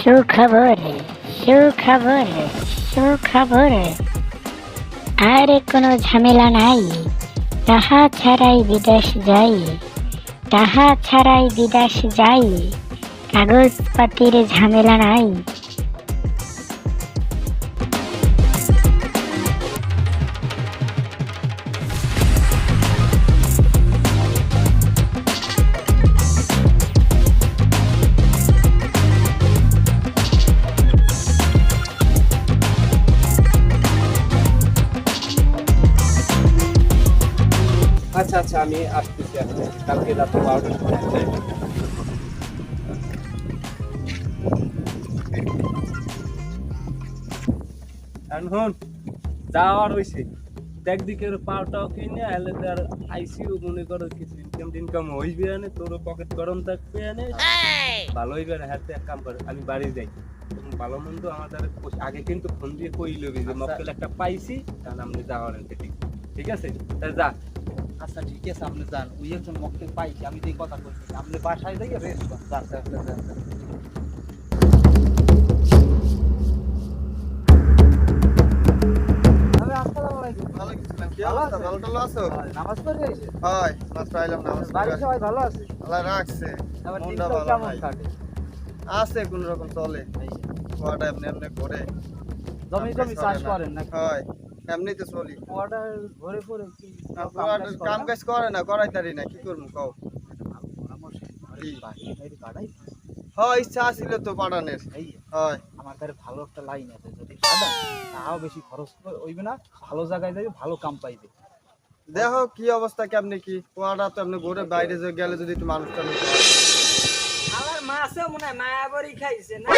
সুখবর সুখবর সুখবর, আর কোনো ঝামেলা নাই। তাহা ছাড়াই বিদেশ যাই, তাহা ছাড়াই বিদেশ যাই, কাগজপাতির ঝামেলা নাই। আচ্ছা আচ্ছা, আমি আসতেছি কালকে রাত 12টার সময় যাই। এখন যাওয়ার হয়েছে একদিকের পাওটাও কিনে এলে তার আইসিও মনে করো কিছু ইনকাম টিনকাম হইবে আনে, তোরও পকেট গরম থাকবে আনে, ভালো হইবে না। হাতে এক কাম করে আমি বাড়ি যাই, ভালো মন্দ আমাদের আগে কিন্তু ফোন দিয়ে কই লবি যে মক্কেল একটা পাইছি, কারণ আপনি যাওয়ার ঠিক ঠিক আছে, তাই যা। আচ্ছা ঠিক আছে, আপনি যান। ওই একজন মক্কেল পাইছি, আমি যে কথা বলছি, আপনি বাসায় যাই রেস্ট করেন। যান। নামাজ পড়ে এসে বাড়ির সবাই ভালো আছে? আবার দিনকাল কেমন কাটে? আছে কোন রকম চলে, কুয়াটা এমনি এমনি করে জমি চাষ করেন নাকি? হয় এমনিতে চলি। কুয়াটা ঘরে পড়ে কি কাম কাজ করে না, করাইতারি না, কি করবো কও? হয় ইচ্ছা ছিল তো পাঠানের। হয় আমার কাছে ভালো একটা লাইন আছে, যদি কাটান তাও বেশি খরচ হইবে না, ভালো জায়গায় যাবে, ভালো কাম পাইবে। দেখো কি অবস্থা, কেমনি কি কুয়াটা তো এমনি ঘুরে বাইরে গেলে যদি একটু মানুষ টানুষ আমার মাছও মনে হয় মায়াবরি খাইছে না,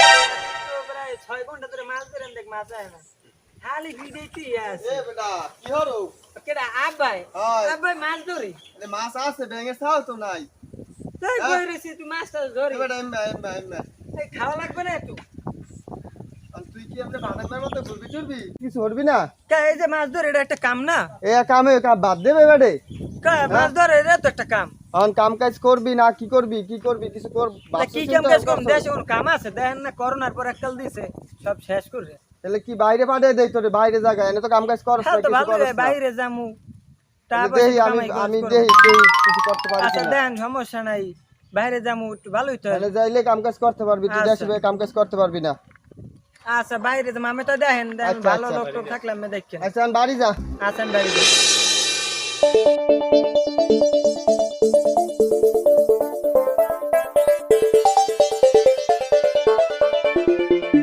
তো প্রায় 6 ঘন্টা ধরে মাছ ধরেন, দেখ মাছ আয় না, খালি ভিডিওতেই আছে। বেটা কি হলো? কেডা আব্বাই? হয়। আব্বাই মাছ ধরি? মাছ আছে, ভেঙে খাও তো নাই। তাই কই রেছি তুই মাছটা ধরি? বেটা এমনি এই খাওয়া লাগবে না একটু? তুই কি এমনি ভাড়া মতো ঘুরবি টুরবি, কিছু করবি না? কা এই যে মাছ ধরে, এটা একটা কাম না? এ কামে বাদ দেবে বেটে। কা মাছ ধরে, এটা তো একটা কাম। এখন কাম কাজ করবি না, কি করবি কিছু কর। তা কি কাম কাজ করুন? দেশে কোন কাম আছে? দেখেন না করোনার পর এককাল দিছে, সব শেষ করে। তাহলে কি বাইরে পাঠিয়ে দেই তোরে, বাইরে জায়গা এনে তো কাম কাজ করছ না, হ্যাঁ তো কিছু ভালো, করছ না। বাইরে যামু, টাকা দেই পয়সা আমি কামাই আমি করব। দেই কিছু করতে পারি আচ্ছা না। দেন, সমস্যা নাই, বাইরে যামু, একটু ভালোই তো। তাহলে যাইলে কাম কাজ করতে পারবি, তুই দেশে বসে কাম কাজ করতে পারবি না। আচ্ছা বাইরে যাম, আমি তো দেখেন আচ্ছা, ভালো আচ্ছা। লোক টোক থাকলে আমি দেখেন। আচ্ছা আমি বাড়ি যা। আছেন বাইরে যাই।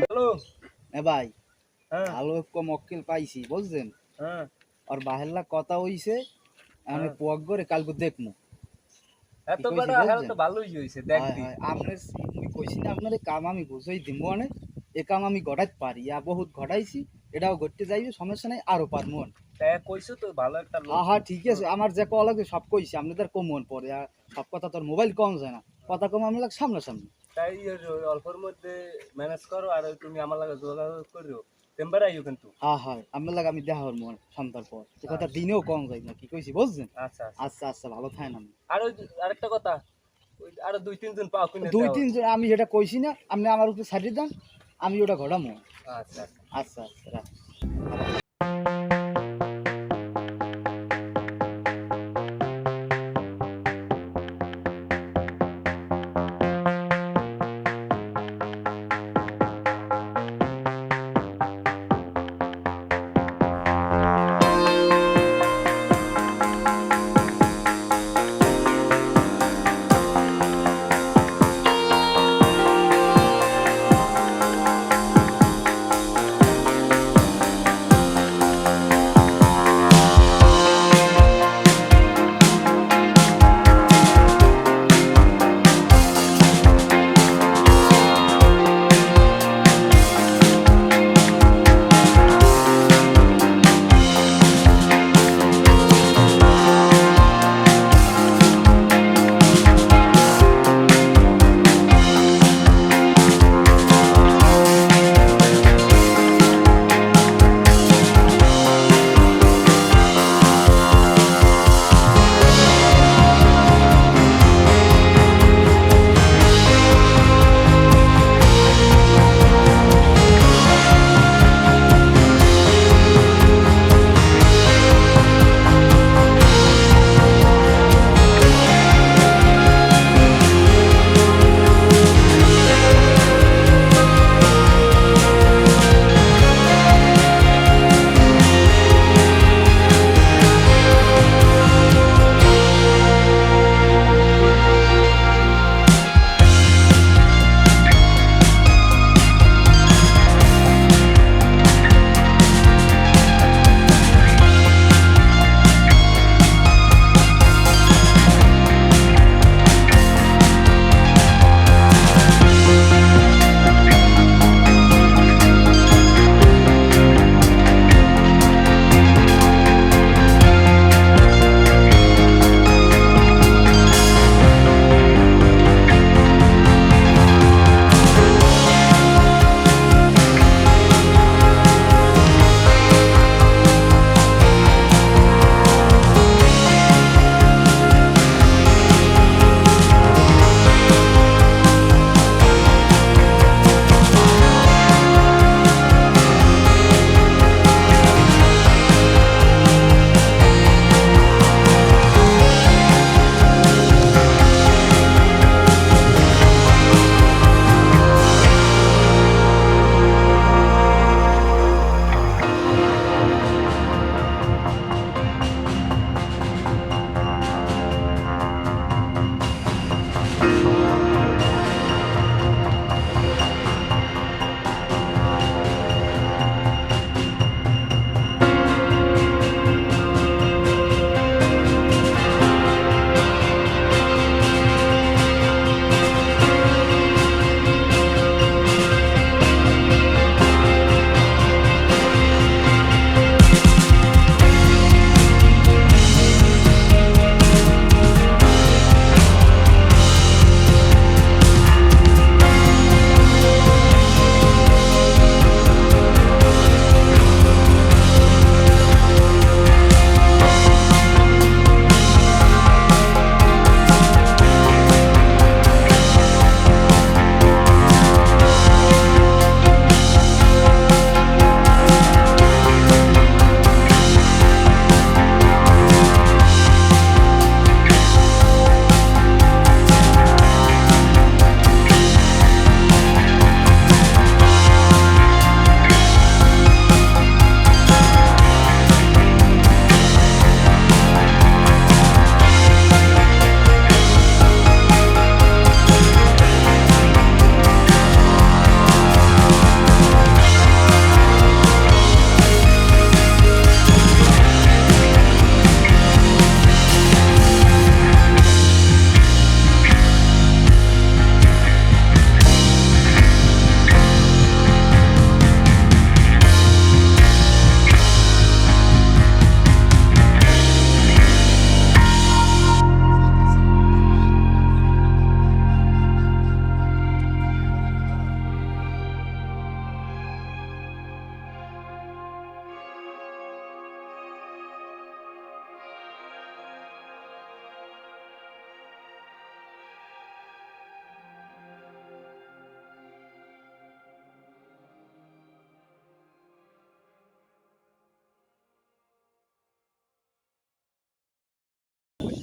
হ্যালো। ভাই হ্যাঁ ভালো একটা মক্কেল পাইছি বুঝছেন, হ্যাঁ আর বাহেরলা কথা হইছে, আমি পোয়াক করে কালকে দেখমু। এত বড় হেল তো ভালোই হইছে, দেখবি। আপনার কইছি না, আপনার কাম আমি বুঝাই দিব, মানে এ কাম আমি ঘটাইতে পারি, বহুত ঘটাইছি, এটাও ঘটতে যাইবে, সমস্যা নাই, আরো পারমু। তাই কইছো তো ভালো একটা লোক। হ্যাঁ ঠিক আছে, আমার যে কল লাগবে সব কইছি, আপনাদের কমন পরে, আর সব কথা তোর মোবাইল কম যায় না, কথা কম আমি লাগ সামনাসামনি। তাই ওই অল্পের মধ্যে ম্যানেজ করো, আর ওই তুমি আমার লাগে যোগাযোগ করিও, চেম্বারে আইও কিন্তু। হ্যাঁ আপনার লাগে আমি দেখা হবো সন্ধ্যার পর, এ কথা দিনেও কম যায় না, কি কইছি বুঝছেন? আচ্ছা আচ্ছা ভালো থাকেন। আমি আর ওই আরেকটা কথা, ওই আরো 2-3 জন পাও কিনে দুই দাও। তিন জন আমি যেটা কইছি না, আপনি আমার উপরে ছাড়িয়ে দেন, আমি ওটা ঘটামো। আচ্ছা আচ্ছা রাখ।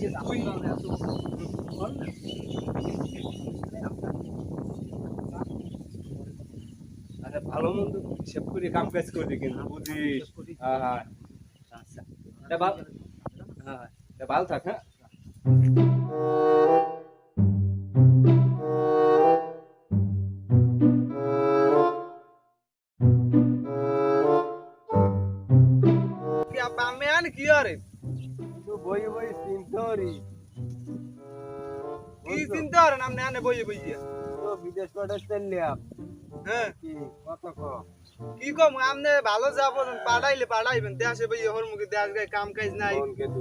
আইছে তুই আরে ভালো মন্দ হিসেব করে কাম কাজ করবি কিন্তু বুঝিস হ্যাঁ হ্যাঁ আচ্ছা এটা ভালো হ্যাঁ এটা ভালো থাক হ্যাঁ কি আমি আন কি আরে তো বই বই চিন্তারি কি চিন্তা করেন আপনি আনে বইয়ে বইয়ে তো বিদেশ পাঠাস তেলিয়াম হ্যাঁ কি কত কম কি কম আপনি ভালো যা বলেন পাঠাইবেন দেশে বইয়ে হর মুখে দেশ গায়ে কাম কাজ নাই কোন কেতু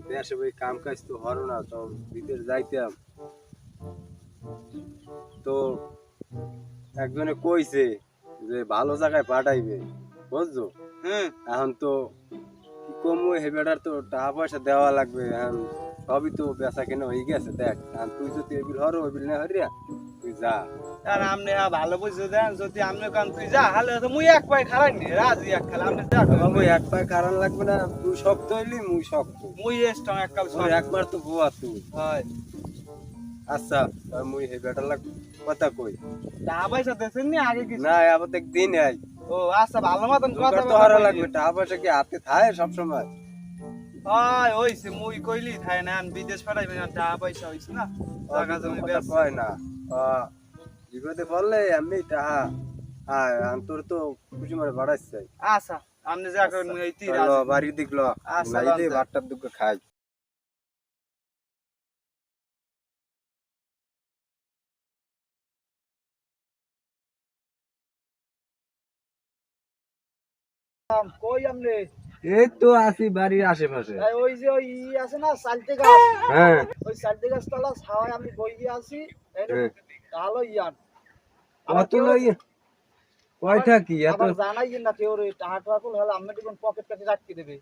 দেশে বই কাম কাজ তো হরো না তো বিদেশ যাইতাম তো একজনে কইছে যে ভালো জায়গায় পাঠাইবে বুঝছো হ্যাঁ এখন তো কি কম হেবেটার তো টাকা পয়সা দেওয়া লাগবে এখন সবই তো বেচা কেনা হয়ে গেছে দেখ এখন তুই যদি এবিল হরো ওইবিল না হরিয়া তুই যা আর আপনি ভালো বুঝছো দেন যদি আপনি কান তুই যা হালে তো মুই এক পায়ে খারাই নি রাজি এক খেলা আপনি দেখ বাবু এক পায়ে কারণ লাগবে না তুই শক্ত হইলি মুই শক্ত মুই স্ট্রং এক কাল তোর একবার তো বোয়া তুই হয় আচ্ছা আর মুই হেবেটার লাগ কথা কই টাকা পয়সা দেছেন নি আগে কি না আবার দেখ দিন আই ও আচ্ছা ভালো মতন কথা তো হারা লাগবে টাকা পয়সা কি হাতে থাকে সবসময় হয় হইছে মুই কইলি থাই না বিদেশ পাঠাইবেন আর টাকা পয়সা হইছে না টাকা জমি কথা কয় না বিপদে পড়লে আমি টাকা হ্যাঁ তোর তো খুশি মানে বাড়াচ্ছে আচ্ছা আপনি যা করেন মুই এই তীর চলো বাড়ি দেখলো আচ্ছা, নাইলে লন। ভাতটার দুঃখ খাই কই আমনে এই তো আছি বাড়ির আশেপাশে ওই যে ওই আছে না সালতে গাছ হ্যাঁ ওই সালতে গাছ তলা ছাওয়ায় আমি বইয়ে আছি হ্যাঁ। ভালো ইয়ান কত লই কয়টা কি এত আবার জানাই না কেউ রে টাকা টাকা হলে আমি দেখুন পকেট কাটে রাখতে দেবে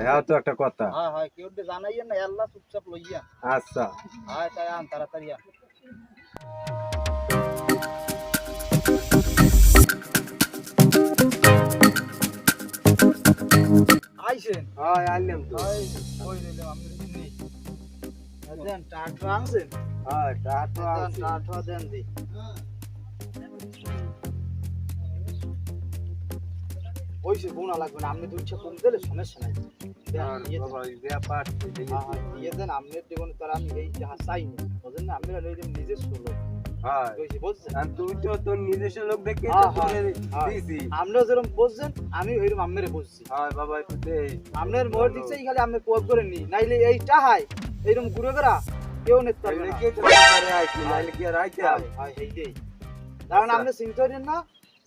হ্যাঁ তো একটা কথা হ্যাঁ হ্যাঁ কেউ জানাই না আল্লাহ চুপচাপ লইয়া আচ্ছা হ্যাঁ তাই আন তাড়াতাড়ি আন আইছেন হ্যাঁ আনলাম তো কই দিলাম আমি নেই দেন টাকা আনছেন হ্যাঁ টাকা দেন টাকা দেন দি ওইসে বোনা লাগবে না আপনি দুইটা কম দিলে সমস্যা নাই দেন, দিয়ে দেন। হ্যাঁ, হ্যাঁ, দিয়ে দেন আপনার দেখুন তার আমি এই যাহা চাইনি বুঝলেন না আপনারা লইলেন নিজস্ব লোক হ্যাঁ বুঝছি বুঝছেন আর তুই তো তোর নিজস্ব লোক দেখে হ্যাঁ, তো হ্যাঁ, হ্যাঁ। দিছি আপনিও যেরকম বুঝছেন আমি ওইরকম আপনারে বুঝছি হ্যাঁ বাবা একটু দে আপনার মোহর দিচ্ছেই খালি আপনি কোপ করে নি নাইলে এই টাহাই এইরকম ঘুরে বেড়া কেউ নিতে পারবে তাহলে না কি তো পারে আইছি নাইলে কি আর আইতে হয়, হয়, এইটাই। কারণ আপনি চিন্তা করেন না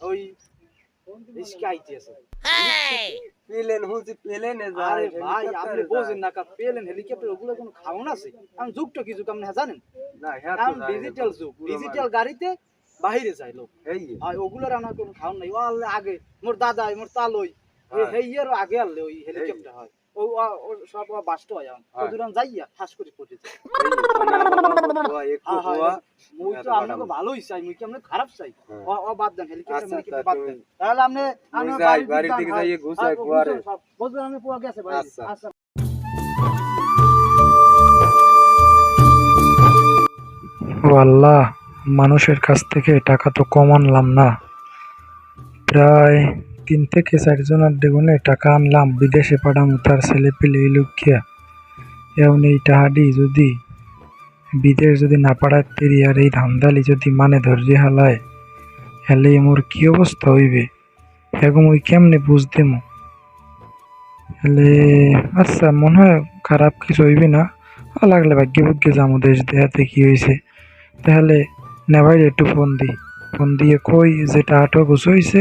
ওই রিস্কে আইতে আছে প্লেন হুঁচি প্লেনে আরে যায় ভাই আপনি বোঝেন না পেলেন হেলিকপ্টার ওগুলো কোনো খাওন আছে কারণ যুগটা কি যুগ আপনি জানেন না হ্যাঁ কারণ ডিজিটাল যুগ ডিজিটাল গাড়িতে বাহিরে যায় লোক এই আর ওগুলোর আমার কোনো খাওন নাই ও আল্লে আগে মোর দাদা মোর তালই হেইয়ের আগে আল্লে ওই হেলিকপ্টার হয় ও ও সব বাস্ট হয় ও দুরান যাইয়া ঠাস করে পড়ে যায় একটু হ্যাঁ, হওয়া মুই তো আপনাকে ভালোই চাই মুই কি আপনি খারাপ চাই হ্যাঁ। ও বাদ দেন হেলিকপ্টার আচ্ছা, হেলিকপ্টার তা বাদ তুমি- দেন তাহলে আপনি আপনি মুই যাই, বাড়ির দিকে যাইয়ে গুছাই কুয়ারে। বুঝলেন আমি পোয়া গেছে ভাই আচ্ছা। আচ্ছা ও আল্লাহ, মানুষের কাছ থেকে টাকা তো কম আনলাম না, প্রায় 3 থেকে 4 জনের দ্বিগুণে টাকা আনলাম বিদেশে পাঠামু তার ছেলে পেলে এই লক্ষ্যে। এখন এই টাহাডি যদি বিদেশ যদি না পাঠাতে পারি আর এই ধান্দালি যদি মানে ধরে হালায় হেলে মোর কি অবস্থা হইবে, এখন ওই কেমনে বুঝ দেমু হেলে। আচ্ছা মনে হয় খারাপ কিছু হইবে না, লাগলে ভাগ্যে ভাগ্যে যাবো দেশ দেহাতে কি হয়েছে। তাহলে নেভাই একটু ফোন দিয়ে কই যে টাকাটা গুছ হয়েছে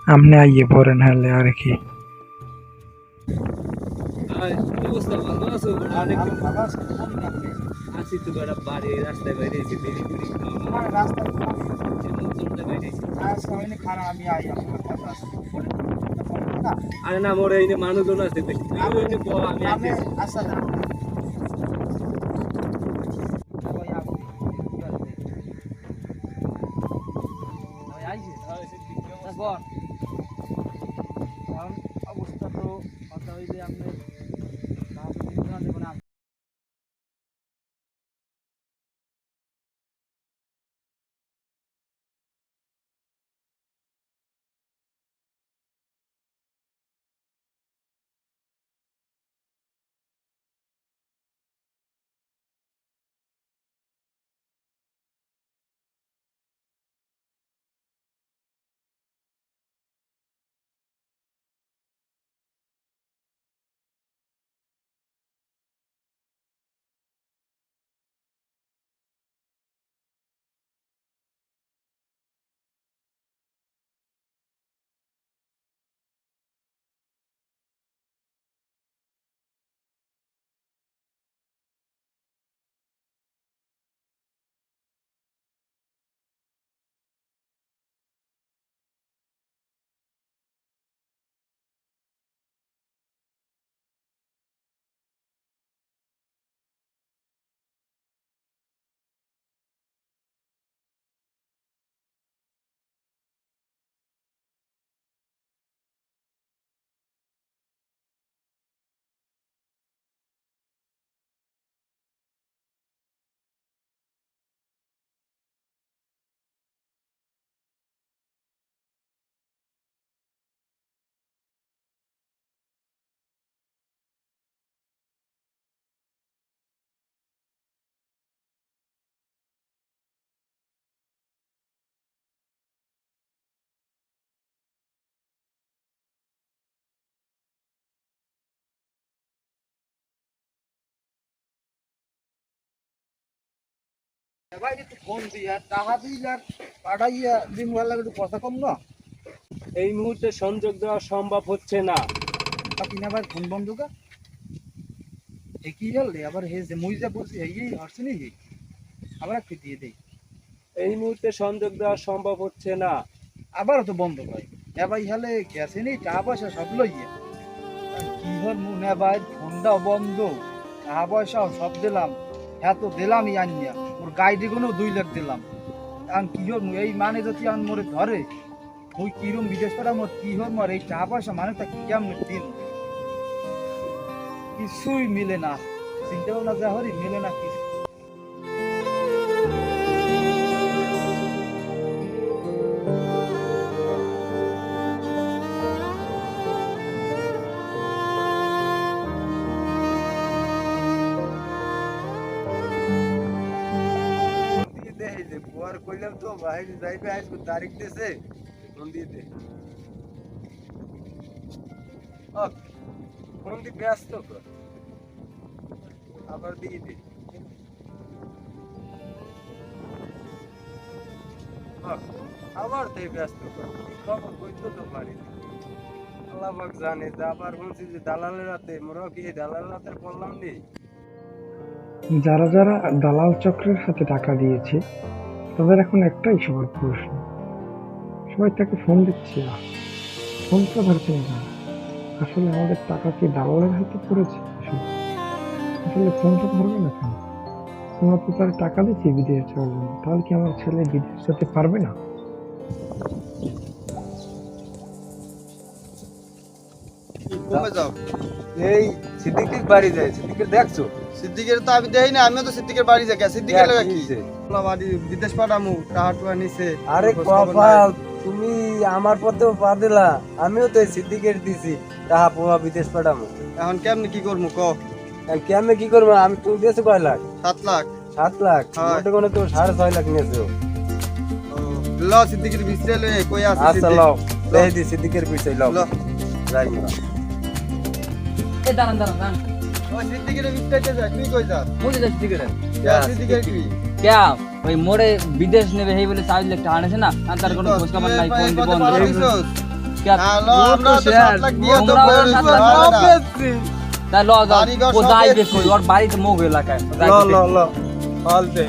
আপনি আইয়ে পড়েন হেলে আর কি। অবস্থা ভালো আছো অনেক ভালো আছে আমি আপনি আছি তো বেটা বাড়ি রাস্তায় বাইরে এসে দেরি করি আমার রাস্তা চলতে বাইরে এসে আজকে হয়নি খারাপ আমি আই আপনার কথা আছে আরে না মোর এই মানুষজন আছে দেখি আমি আমি আছি আচ্ছা ভাই একটু ফোন দিয়া টাকা দিলে পাঠাইয়া দিন বেলা একটু কথা কম না এই মুহূর্তে সংযোগ দেওয়া সম্ভব হচ্ছে না। কিনা ভাই ফোন বন্ধ কা কি হল আবার হে যে মুই যা বলছি এই হচ্ছে নাকি আবার একটু দিয়ে দেই এই মুহূর্তে সংযোগ দেওয়া সম্ভব হচ্ছে না। আবারও তো বন্ধ ভাই ভাই হলে গেছে নি টাকা পয়সা সব লইয়ে কি হল মনে ভাই ফোনটাও বন্ধ টাকা পয়সাও সব দিলাম হ্যাঁ তো দিলামই আনিয়া ওর গাইডে কোনো 2 লাখ দিলাম এখন কি হল এই মানে যদি আন মোরে ধরে ওই কিরম বিদেশ করা মোর কি হল মোর এই টাকা পয়সা মানে তা কি কেমন দিন কিছুই মিলে না চিন্তা ভাবনা যা হরি মিলে না কিছু কইলাম তো বাইরে যাইবে আজকে তারিখ দিয়েছে ফোন দিয়ে দে। ফোন দিয়ে ব্যস্ত তো আবার দিয়ে দে। আবার তাই ব্যস্ত খবর কইতো তো পারি আল্লাহ পাক জানে যাবার বলছি যে দালালের রাতে মোরা কি দালালের রাতে বললাম নি যারা যারা দালাল চক্রের সাথে টাকা দিয়েছে তাদের এখন একটাই সবার প্রশ্ন, সবাই তাকে ফোন দিচ্ছে না, ফোনটা ধরছে না। আসলে আমাদের টাকা কি দালালের হাতে পড়েছে? আসলে ফোনটা ধরবে না কেন? আমরা তো তার টাকা দিচ্ছি বিদেশ যাওয়ার জন্য, তাহলে কি আমার ছেলে বিদেশ যেতে পারবে না? কমে যাও এই সিদ্দিকের বাড়ি যায়, সিদ্দিকের দেখছো? সিদ্দিকের তো আমি দেই না, আমিও তো সিদ্দিকের বাড়ি যাই। সিদ্দিকের লাগা কি বাড়ি বিদেশ পাঠামু টাকা টুয়া নিছে। আরে কপাল, তুমি আমার পথেও পা দিলা, আমিও তো সিদ্দিকের দিছি টাকা পোয়া বিদেশ পাঠামু। এখন কেমনে কি করমু ক? কেমনে কি করবো? আমি তুমি দিয়েছো কয় লাখ? 7 লাখ। 7 লাখ? হ্যাঁ। মোটে কোনো তো 6.5 লাখ নিয়েছো। ল সিদ্দিকের ভিতরে লই কই আছে আচ্ছা লও, লেই দি সিদ্দিকের পিছে লও। ল যাই না। এ দাঁড়ান দাঁড়ান দাঁড়ান ওই সিদ্দিকের ভিতরে যা তুই কই যা? মুই যাচ্ছি টিকেট সিদ্দিকের কি ক্যা ওই মোড়ে বিদেশ নেবে এই বলে 4 লাখ টাকা আনেছে না আর তার কোনো খোঁজ খবর নাই, ফোন দিব বন্ধ ক্যা হ্যালো আমরা তো 7 লাখ দিয়ে তো তা ল যাও বাড়ি ঘর ও সব যাই বেচছি। দেখো ওর বাড়িতে মুখ এলাকায় ল ল ল হল দে।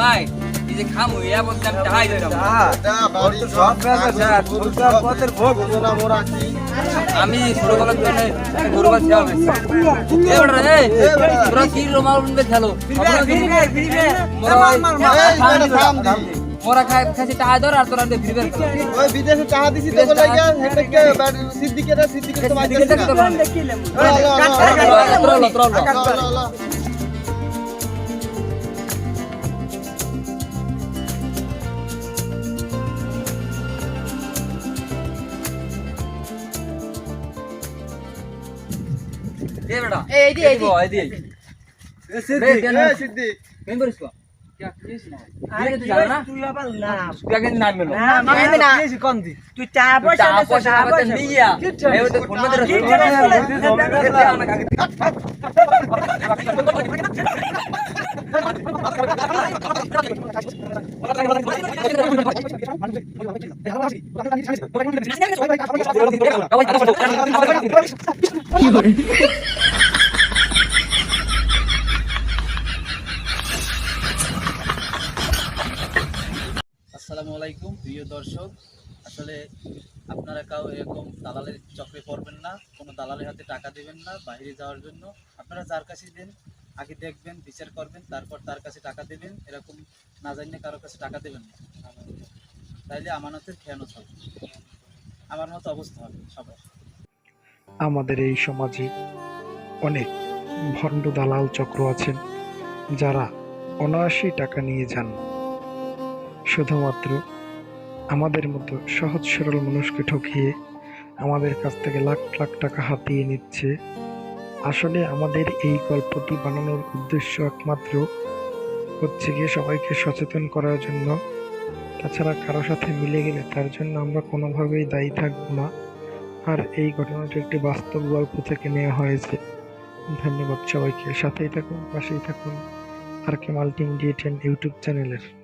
ভাই এই যে খামু ইয়া বলতে আমি টাকাই দিতাম বাড়ি সব ব্যবসা শেষ, ফুলকার পথের ভোগ না মোরা কি আমি ছোটবেলার জন্য গরু বাচ্চা খেয়াল রাখছি। এ বেটা রে তোরা কি রোমাল উঠবে খেলো মোরা খাইছি টাকা ধর আর তোরা ফ্রি বের কর। ওই বিদেশে টাকা দিছি তো লাগা হেটাকে সিদ্দিকের তো মাইকে দিকে দেখতে পারো না। এ বেটা এই দি এই দি সিদ্দিক সিদ্দিক কেন করিস কো क्या किस ना আরে তুই জানা না তুই আবার না তুই আগে নাম মেলো আমি না কোন দি তুই টাকা পয়সা নিয়া এই তো ফোন মধ্যে কি করে আসসালামু আলাইকুম প্রিয় দর্শক, আসলে আপনারা কাউ এরকম দালালের চক্রে পড়বেন না, কোনো দালালের হাতে টাকা দেবেন না বাইরে যাওয়ার জন্য। আপনারা যার কাছে দেন আগে দেখবেন, বিচার করবেন, তারপর তার কাছে টাকা দেবেন। এরকম না জানিয়ে কারোর কাছে টাকা দেবেন না, তাইলে আমানতের খেয়ানত হবে, আমার মতো অবস্থা হবে সবার। আমাদের এই সমাজে অনেক ভণ্ড দালাল চক্র আছেন যারা অনায়াসেই টাকা নিয়ে যান, শুধুমাত্র আমাদের মতো সহজ সরল মানুষকে ঠকিয়ে আমাদের কাছ থেকে লাখ লাখ টাকা হাতিয়ে নিচ্ছে। আসলে আমাদের এই গল্পটি বানানোর উদ্দেশ্য একমাত্র হচ্ছে গিয়ে সবাইকে সচেতন করার জন্য। তাছাড়া কারো সাথে মিলে গেলে তার জন্য আমরা কোনোভাবেই দায়ী থাকবো না। আর এই ঘটনাটি একটি বাস্তব গল্প থেকে নেওয়া হয়েছে। ধন্যবাদ সবাইকে, সাথেই থাকুন, পাশেই থাকুন আর কে মাল্টিমিডিয়া 10 ইউটিউব চ্যানেলের।